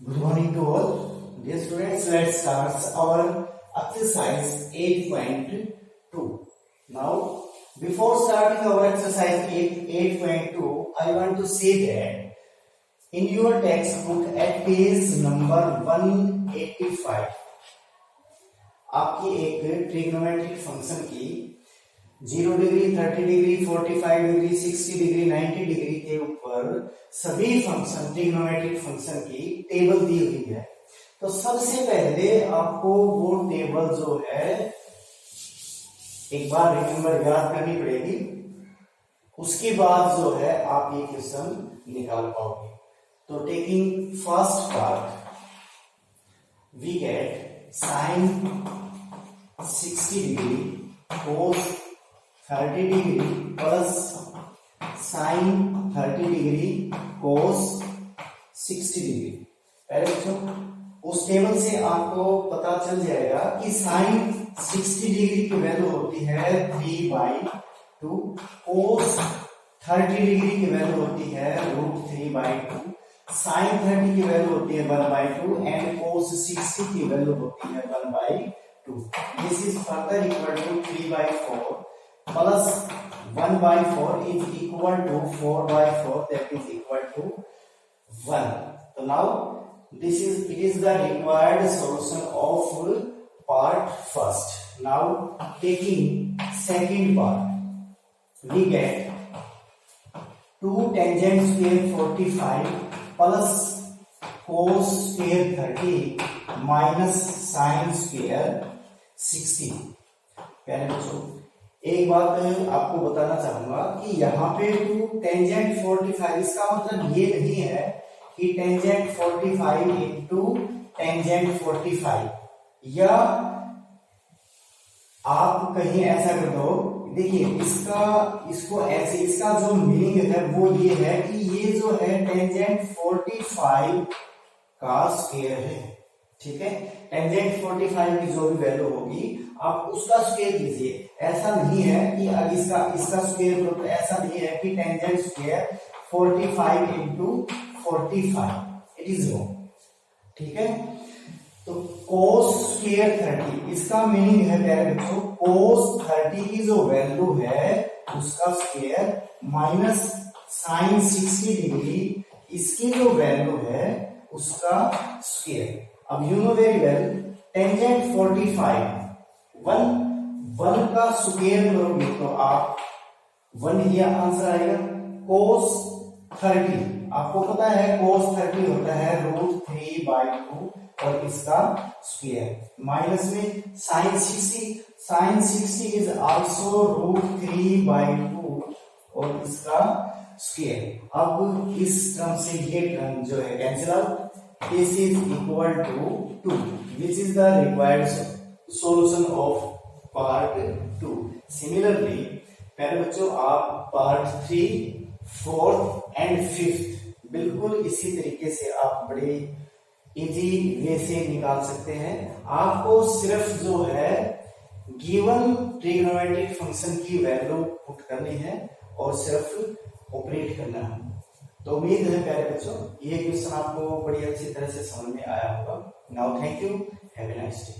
Good morning to all. Dear students, let's start our exercise 8.2. Now, before starting our exercise 8.2, I want to say that in your textbook at page number 185, आपकी एक trigonometric function की 0 degree, 30 degree, 45 degree, 60 degree, 90 degree के ऊपर सभी function trigonometric function की table दी हुई है। तो सबसे पहले आपको वो टेबल जो है एक बार रिमेम्बर याद करनी पड़ेगी, उसके बाद जो है आप ये क्वेश्चन निकाल पाओगे। तो taking first part, we get sine 60 degree cos 30 degree plus sine 30 degree cos 60 degree. पहले बच्चों उस टेबल से आपको पता चल जाएगा कि साइन 60 डिग्री की वैल्यू होती है 3/2, cos 30 डिग्री की वैल्यू होती है √3/2, साइन 30 की वैल्यू होती है 1/2 एंड cos 60 की वैल्यू होती है 1/2। This is further equal to 3/4 plus 1/4 is equal to 4/4, that is equal to 1. So now it is the required solution of part first. Now taking second part, we get 2 tangent square 45 plus cos square 30 minus sin square 60। प्यारे बच्चों एक बात आपको बताना चाहूंगा कि यहाँ पे 2 टेंजेंट 45, इसका मतलब ये नहीं है कि टेंजेंट 45 इंटू टेंजेंट 45, या आप कहीं ऐसा कर दो। देखिए इसको ऐसे, इसका जो मीनिंग है वो ये है कि ये जो है टेंजेंट 45 का स्क्वायर है, ठीक है। टेंजेंट 45 की जो भी वैल्यू होगी आप उसका स्क्वायर कीजिए। ऐसा नहीं है कि इसका स्क्वायर करो, तो ऐसा नहीं है कि tangent square 45 into 45, it is wrong, ठीक है। तो cos स्क्वायर 30, इसका मीनिंग है प्यारे बच्चों cos 30 की जो वैल्यू है उसका स्क्वायर माइनस साइन 60 डिग्री, इसकी जो वैल्यू है उसका स्क्वायर। अब you know very well tangent 45 1 का स्क्वायर करोगे तो आप 1 ही आंसर आएगा। cos 30 आपको पता है cos 30 होता है √3/2 और इसका स्क्वायर, माइनस में साइन 60 इज आल्सो √3/2 और इसका स्क्वायर। अब इस टर्म से ये टर्म जो है cancel out, this is equal to 2, which is the required solution of part 2. Similarly प्यारे बच्चों आप पार्ट 3, 4th एंड 5th बिल्कुल इसी तरीके से आप बड़े इजी वे से निकाल सकते हैं। आपको सिर्फ जो है गिवन ट्रिग्नोमेट्रिक फंक्शन की वैल्यू पुट करनी है और सिर्फ ऑपरेट करना है। तो उम्मीद है प्यारे बच्चों ये क्वेश्चन आपको बड़ी अच्छी तरह से समझ में आया होगा। Now thank you, have a nice day.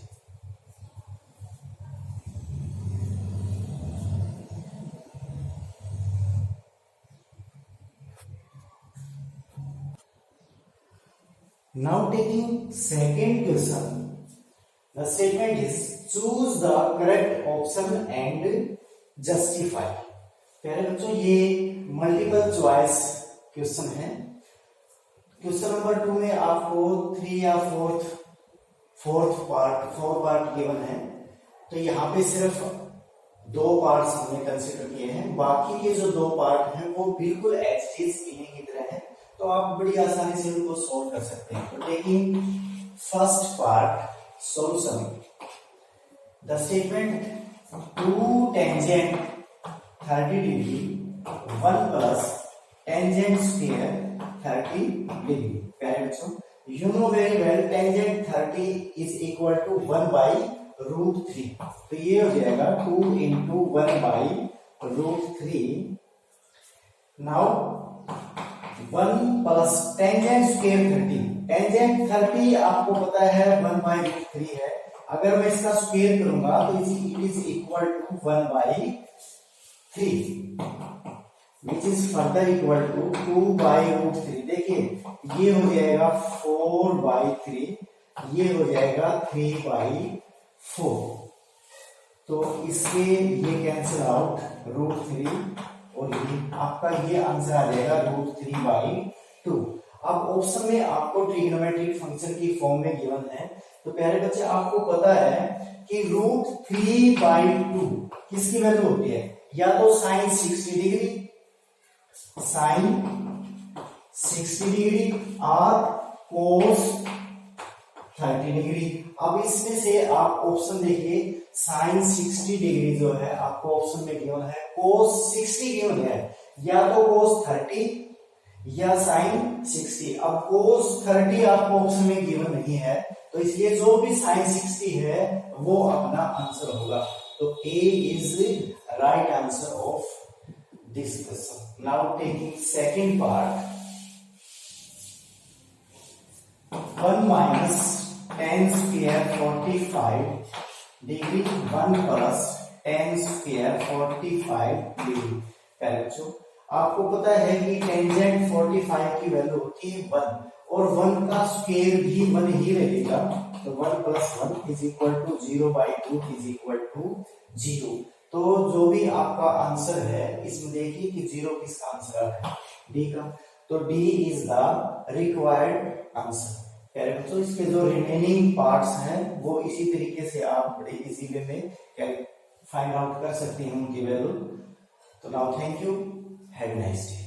Now taking second question, the statement is choose the correct option and justify। प्यारे बच्चों ये मल्टीपल चॉइस क्वेश्चन है। क्वेश्चन नंबर 2 में आपको 3 या 4 पार्ट गिवन है, तो यहाँ पे सिर्फ 2 पार्ट्स हमने कंसीडर किए हैं, बाकी के जो 2 पार्ट हैं वो बिल्कुल एज इट इज इन्हीं की तरह है, तो आप बड़ी आसानी से उनको सोल्व कर सकते हैं। तो taking first part solution, the statement 2 tangent 30 degree 1 plus tangent square 30 degree. प्यारे बच्चों you know very well tangent 30 is equal to 1/√3, तो ये हो जाएगा 2 into 1/√3। Now 1 plus tangent square 30, tangent 30 आपको पता है 1/3 है। अगर मैं इसका स्क्वायर करूंगा तो it is equal to 1/3 which is further equal to 2/√3। देखिए ये हो जाएगा 4/3, ये हो जाएगा 3/4। तो इससे ये कैंसिल आउट √3 और ये आपका ये आंसर आ जाएगा √3/2। अब ऑप्शन में आपको ट्रिग्नोमेट्रिक फंक्शन की फॉर्म में गिवन है। तो प्यारे बच्चे आपको पता है कि √3/2 किसकी वैल्यू होती है? या तो साइन 60 डिग्री, साइन 60 डिग्री और कोस 30 डिग्री। अब इसमें से आप ऑप्शन देखिए, साइन 60 डिग्री जो है आपको ऑप्शन में गिवन है, कोस 60 गिवन है, या तो कोस 30 या साइन 60। अब कोस 30 आपको ऑप्शन में गिवन नहीं है, तो इसलिए जो भी साइन 60 है वो अपना आंसर होगा। तो A is right answer of this question. Now taking second part, 1 minus tan square 45 degree 1 plus tan square 45 degree. बच्चों आपको पता है कि टेंजेंट 45 की वैल्यू होती है 1 और 1 का स्क्वायर भी 1 ही रहेगा। तो 1 plus 1 is equal to 0/2 is equal to 0। तो जो भी आपका आंसर है इसमें देखिए कि 0 किसका आंसर है? डी का। तो D is the required answer. तो इसके जो रिमेनिंग पार्ट्स हैं वो इसी तरीके से आप बड़े इजी वे में फाइंड आउट कर सकते हैं उनकी वैल्यू। तो now thank you, have a nice day.